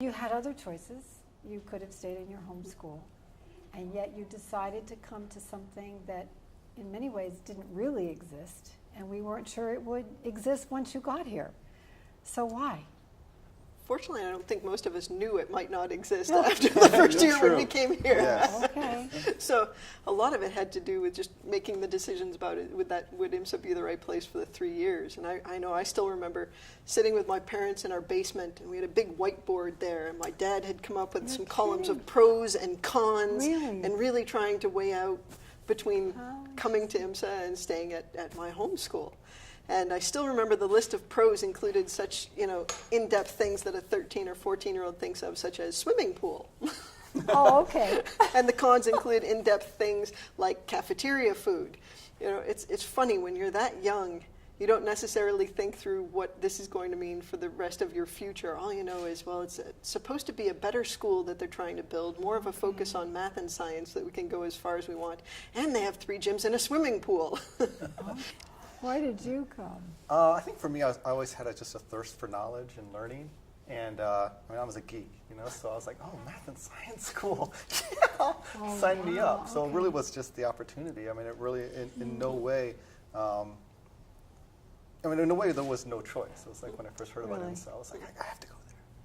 You had other choices. You could have stayed in your home school, and yet you decided to come to something that in many ways didn't really exist, and we weren't sure it would exist once you got here. So why? Fortunately, I don't think most of us knew it might not exist after the first year when we came here. Yes. Okay. So a lot of it had to do with just making the decisions about it. Would IMSA be the right place for the 3 years? And I know I still remember sitting with my parents in our basement, and we had a big whiteboard there, and my dad had come up with some columns of pros and cons, and really trying to weigh out between coming to IMSA and staying at my home school. And I still remember the list of pros included such, in-depth things that a 13 or 14-year-old thinks of, such as swimming pool. Oh, okay. And the cons include in-depth things like cafeteria food. It's funny, when you're that young, you don't necessarily think through what this is going to mean for the rest of your future. All you know is, well, it's supposed to be a better school that they're trying to build, more of a focus on math and science so that we can go as far as we want. And they have 3 gyms and a swimming pool. Why did you come? I think for me, I always had just a thirst for knowledge and learning. And I was a geek, so I was like, oh, math and science school, sign me up. So it really was just the opportunity. I mean, it really, in no way, in a way, there was no choice. It was like when I first heard about IMSA, I was like, I have to go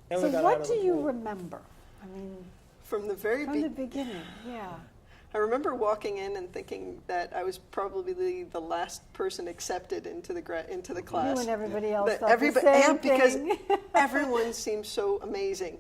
there. So what do you remember? I mean, from the beginning, yeah. I remember walking in and thinking that I was probably the last person accepted into the class. You and everybody else thought the same because thing. everyone seemed so amazing,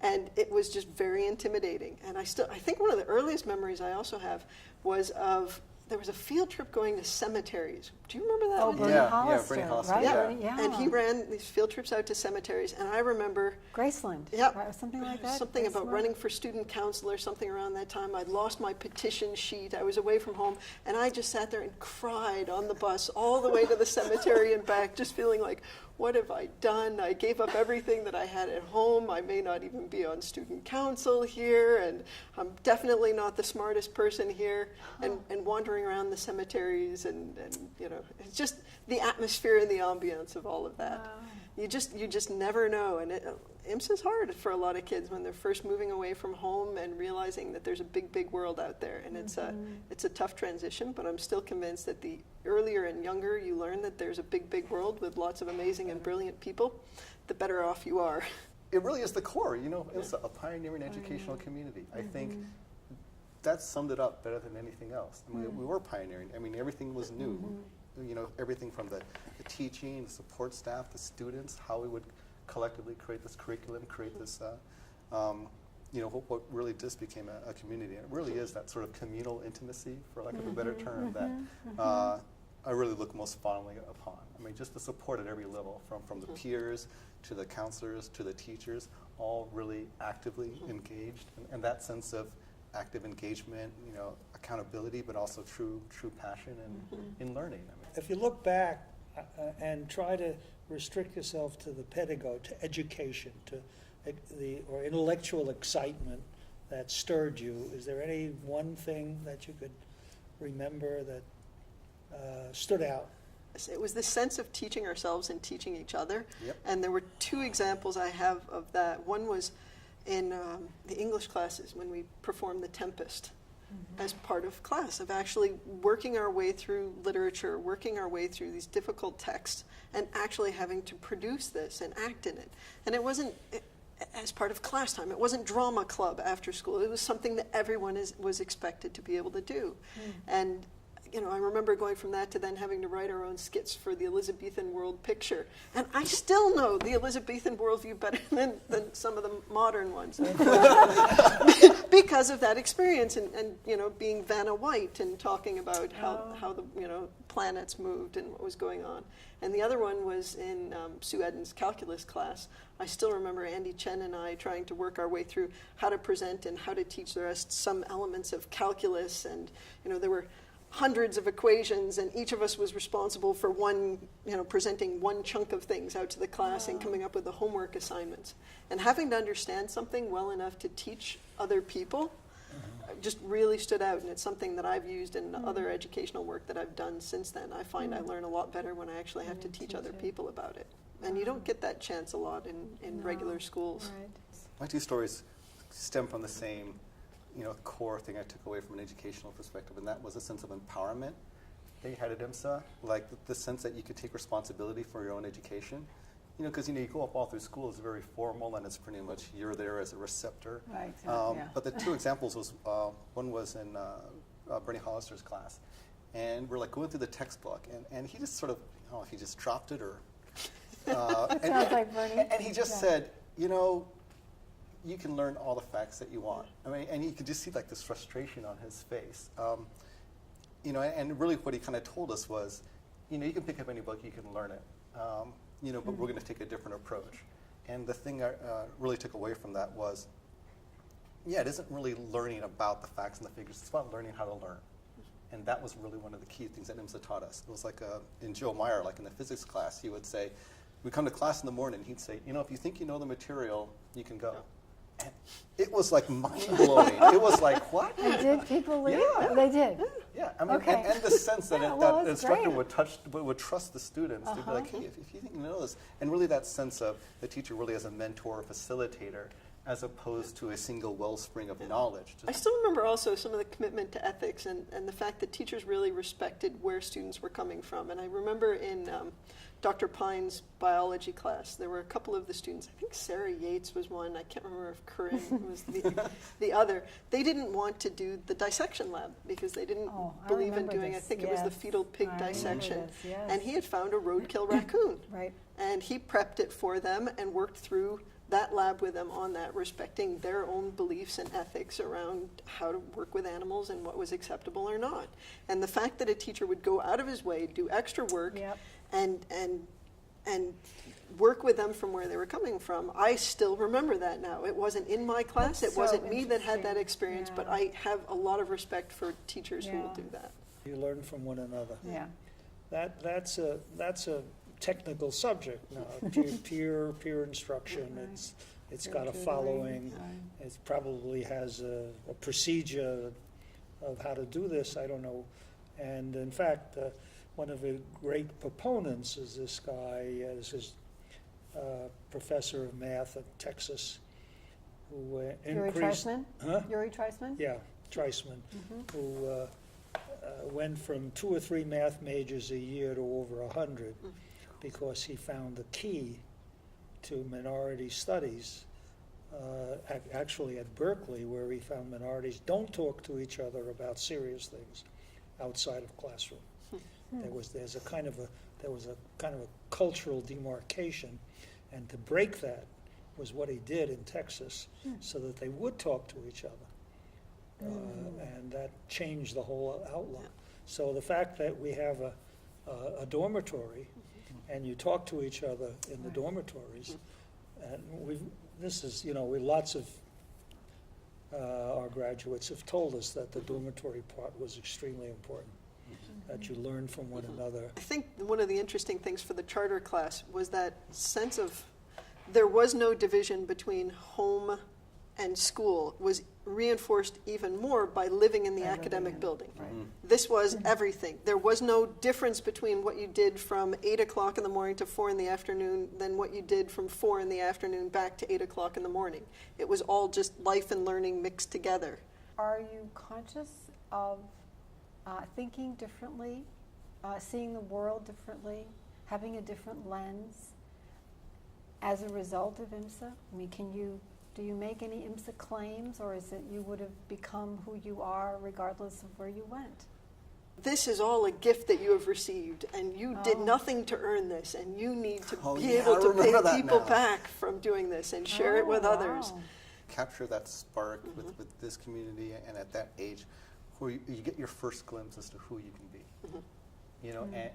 and it was just very intimidating. And I think one of the earliest memories I also have was of, there was a field trip going to cemeteries. Do you remember that? Oh, Bernie Hollister, Bernie Hollister, right? yeah. And he ran these field trips out to cemeteries, and I remember Graceland, yep, right? Something like that. Something about running for student council or something around that time. I'd lost my petition sheet. I was away from home, and I just sat there and cried on the bus all the way to the cemetery and back, just feeling like, what have I done? I gave up everything that I had at home. I may not even be on student council here, and I'm definitely not the smartest person here. And wandering around the cemeteries, and it's just the atmosphere and the ambiance of all of that. Wow. You just never know, and IMSA's hard for a lot of kids when they're first moving away from home and realizing that there's a big world out there, and it's a tough transition. But I'm still convinced that the earlier and younger you learn that there's a big world with lots of amazing and brilliant people, the better off you are. It really is the core, IMSA, a pioneering educational community. I think that summed it up better than anything else. I mean, we were pioneering. I mean, everything was new. Everything from the teaching, the support staff, the students, how we would collectively create this curriculum, create this, what really just became a community. And it really is that sort of communal intimacy, for lack of a better term, that I really look most fondly upon. I mean, just the support at every level, from the peers to the counselors to the teachers, all really actively engaged, and that sense of active engagement, accountability, but also true passion in learning. I mean, if you look back and try to restrict yourself to the pedagogy, to education, to or intellectual excitement that stirred you, is there any one thing that you could remember that stood out? It was the sense of teaching ourselves and teaching each other. Yep. And there were 2 examples I have of that. One was in the English classes when we performed The Tempest as part of class, of actually working our way through literature, working our way through these difficult texts, and actually having to produce this and act in it. And it wasn't as part of class time. It wasn't drama club after school. It was something that everyone was expected to be able to do. And I remember going from that to then having to write our own skits for the Elizabethan world picture. And I still know the Elizabethan worldview better than some of the modern ones. Because of that experience and being Vanna White and talking about how the planets moved and what was going on. And the other one was in Sue Eden's calculus class. I still remember Andy Chen and I trying to work our way through how to present and how to teach the rest some elements of calculus. And there were hundreds of equations, and each of us was responsible for presenting one chunk of things out to the class and coming up with the homework assignments. And having to understand something well enough to teach other people just really stood out, and it's something that I've used in other educational work that I've done since then. I find I learn a lot better when I actually have to teach other people about it. And you don't get that chance a lot in regular schools. Right. my two stories stem from the same, core thing I took away from an educational perspective, and that was a sense of empowerment that you had at IMSA, like the sense that you could take responsibility for your own education. Because you go up all through school, it's very formal, and it's pretty much you're there as a receptor. Right, yeah. But the two examples was, one was in Bernie Hollister's class, and we're like going through the textbook, and he just sort of, I don't know if he just dropped it or, Sounds like Bernie. and he just said, you can learn all the facts that you want. I mean, and you could just see like this frustration on his face. And really what he kind of told us was, you can pick up any book, you can learn it. But we're going to take a different approach. And the thing I really took away from that was, it isn't really learning about the facts and the figures. It's about learning how to learn. And that was really one of the key things that IMSA taught us. It was like in Joe Meyer, like in the physics class, he would say, we come to class in the morning, he'd say, if you think you know the material, you can go. And it was like mind-blowing. It was like, what? And did people leave? Yeah. They did. Yeah, I mean, Okay. and the sense that Yeah, that well, the that's instructor great. would trust the students to be like, hey, if you think you know this, and really that sense of the teacher really as a mentor or facilitator, as opposed to a single wellspring of knowledge. I still remember also some of the commitment to ethics and the fact that teachers really respected where students were coming from. And I remember in Dr. Pine's biology class, there were a couple of the students, I think Sarah Yates was one, I can't remember if Corinne was the other. They didn't want to do the dissection lab because they didn't believe in doing, I think it was the fetal pig dissection. Yes. And he had found a roadkill raccoon. Right. And he prepped it for them and worked through that lab with them on that, respecting their own beliefs and ethics around how to work with animals and what was acceptable or not. And the fact that a teacher would go out of his way, do extra work, Yep. and work with them from where they were coming from, I still remember that now. It wasn't in my class, That's it wasn't so me that had that interesting. experience, but Yeah. I have a lot of respect for teachers who will Yeah. do that. You learn from one another. Yeah. That's a technical subject now. Peer instruction. Right. It's Peer got a tutoring, following. right. It probably has a procedure of how to do this. I don't know. And in fact, one of the great proponents is this guy, is his professor of math at Texas, who Yuri increased. Treisman? Huh? Yuri Treisman? Yeah, Treisman, who went from 2 or 3 math majors a year to over 100 because he found the key to minority studies, actually at Berkeley, where he found minorities don't talk to each other about serious things outside of classroom. There was a kind of a cultural demarcation, and to break that was what he did in Texas, so that they would talk to each other, and that changed the whole outlook. So the fact that we have a dormitory, and you talk to each other in the dormitories, and lots of our graduates have told us that the dormitory part was extremely important. That you learn from one another. I think one of the interesting things for the charter class was that sense of there was no division between home and school was reinforced even more by living in the academic building. Right. This was everything. There was no difference between what you did from 8 o'clock in the morning to 4 in the afternoon than what you did from 4 in the afternoon back to 8 o'clock in the morning. It was all just life and learning mixed together. Are you conscious of thinking differently, seeing the world differently, having a different lens as a result of IMSA? I mean, do you make any IMSA claims, or is it you would have become who you are regardless of where you went? This is all a gift that you have received, and you did nothing to earn this, and you need to be able to pay people back from doing this and share it with others. Wow. Capture that spark with this community, and at that age, where you get your first glimpse as to who you can be.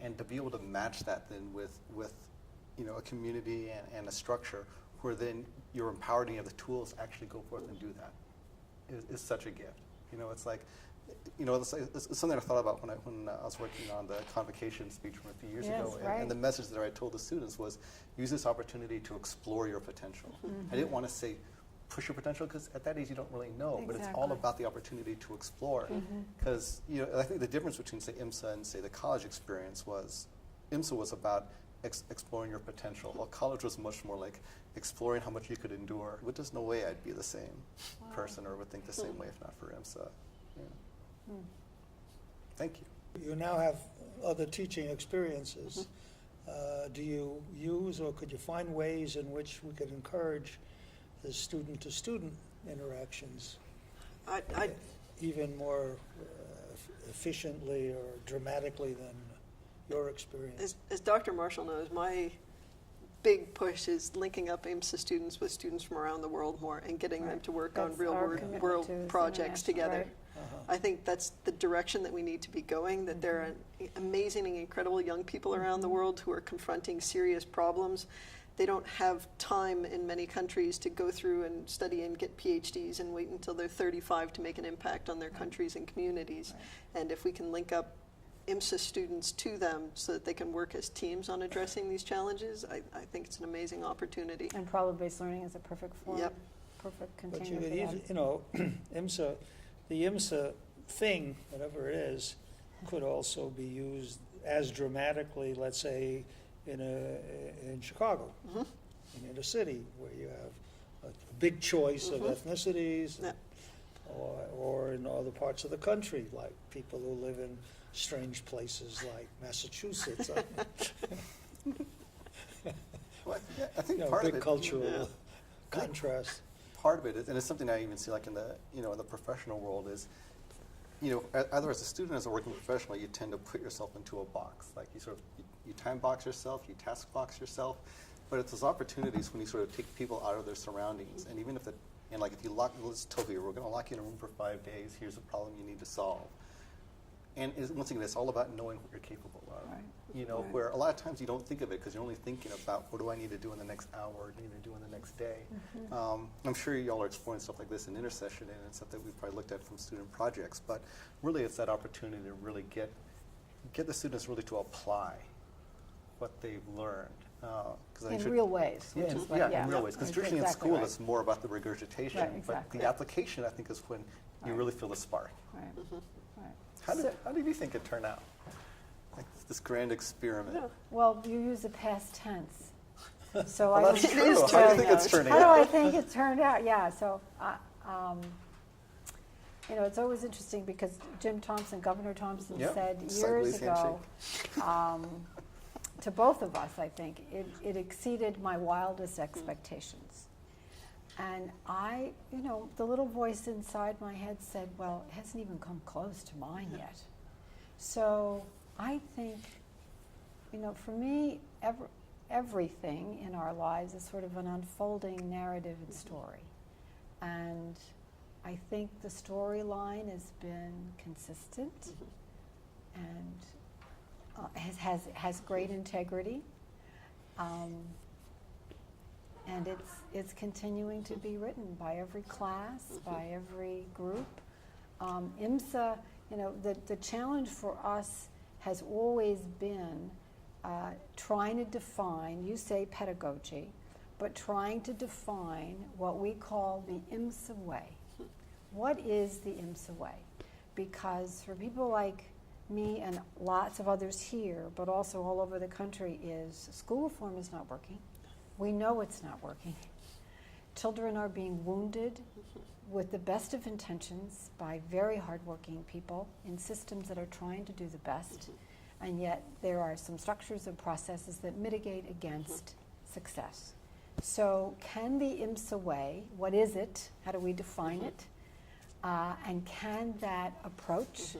And to be able to match that then with a community and a structure where then you're empowered and you have the tools to actually go forth and do that is such a gift. It's like, it's something I thought about when I was working on the convocation speech from a few years ago. Right. And the message that I told the students was, use this opportunity to explore your potential. I didn't want to say, push your potential, because at that age you don't really know, but it's all Exactly. about the opportunity to explore. Because I think the difference between, say, IMSA and, say, the college experience was, IMSA was about exploring your potential. While college was much more like exploring how much you could endure. But there's no way I'd be the same person or would think the same way if not for IMSA. Yeah. Thank you. You now have other teaching experiences. Do you use, or could you find ways in which we could encourage the student-to-student interactions I even more efficiently or dramatically than your experience? as Dr. Marshall knows, my big push is linking up IMSA students with students from around the world more and getting them to work on That's real our commitment world too, is projects international, together. right. I think that's the direction that we need to be going, that there are amazing and incredible young people around the world who are confronting serious problems. They don't have time in many countries to go through and study and get PhDs and wait until they're 35 to make an impact on their countries and communities. And if we can link up IMSA students to them so that they can work as teams on addressing these challenges, I think it's an amazing opportunity. And problem-based learning is a perfect form, Yep. perfect But container for that. you know, IMSA, the IMSA thing, whatever it is, could also be used as dramatically, let's say, in Chicago, in a city where you have a big choice of ethnicities, Yep. or in other parts of the country, like people who live in strange places like Massachusetts. Well, yeah, I think You know, part big of it, cultural Yeah. contrast. part of it is, and it's something I even see like in the, in the professional world is, either as a student or as a working professional, you tend to put yourself into a box. Like you sort of, you time box yourself, you task box yourself, but it's those opportunities when you sort of take people out of their surroundings, and even if if you lock, let's tell you, we're going to lock you in a room for 5 days, here's a problem you need to solve. And once again, it's all about knowing what you're capable of. Right. Right. Where a lot of times you don't think of it because you're only thinking about what do I need to do in the next hour, what do I need to do in the next day. I'm sure y'all are exploring stuff like this in intercession and stuff that we've probably looked at from student projects, but really it's that opportunity to really get the students really to apply what they've learned. In real ways, which is what, in real ways. Because that's traditionally in exactly school, right. it's more about the regurgitation, Right, but exactly. the application, I think, is when you Right. really feel the spark. Right, right. How did you think it turned out? Like this grand experiment. Yeah. Well, you use the past tense. So Well, I that's don't- true. It is How do you true. think it's turning How do I out? think it turned out? Yeah, so, it's always interesting because Jim Thompson, Governor Thompson Yep. said years Sideways ago, to both of us, I think, it exceeded my wildest expectations. And the little voice inside my head said, well, it hasn't even come close to mine yet. So I think, for me, everything in our lives is sort of an unfolding narrative and story. And I think the storyline has been consistent and has great integrity. And it's continuing to be written by every class, by every group. IMSA, the challenge for us has always been trying to define, you say pedagogy, but trying to define what we call the IMSA way. What is the IMSA way? Because for people like me and lots of others here, but also all over the country, is school reform is not working. We know it's not working. Children are being wounded with the best of intentions by very hardworking people in systems that are trying to do the best, and yet there are some structures and processes that mitigate against success. So can the IMSA way, what is it? How do we define it? And can that approach,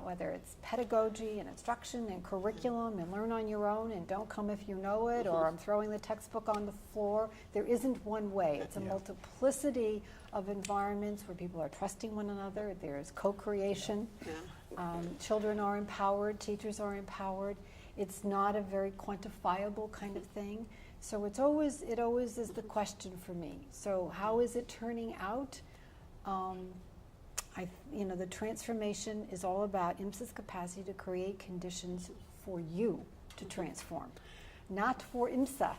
whether it's pedagogy and instruction and curriculum and learn on your own and don't come if you know it, or I'm throwing the textbook on the floor. There isn't one way. It's a multiplicity of environments where people are trusting one another. There's co-creation. Children are empowered. Teachers are empowered. It's not a very quantifiable kind of thing. So it always is the question for me. So how is it turning out? The transformation is all about IMSA's capacity to create conditions for you to transform, not for IMSA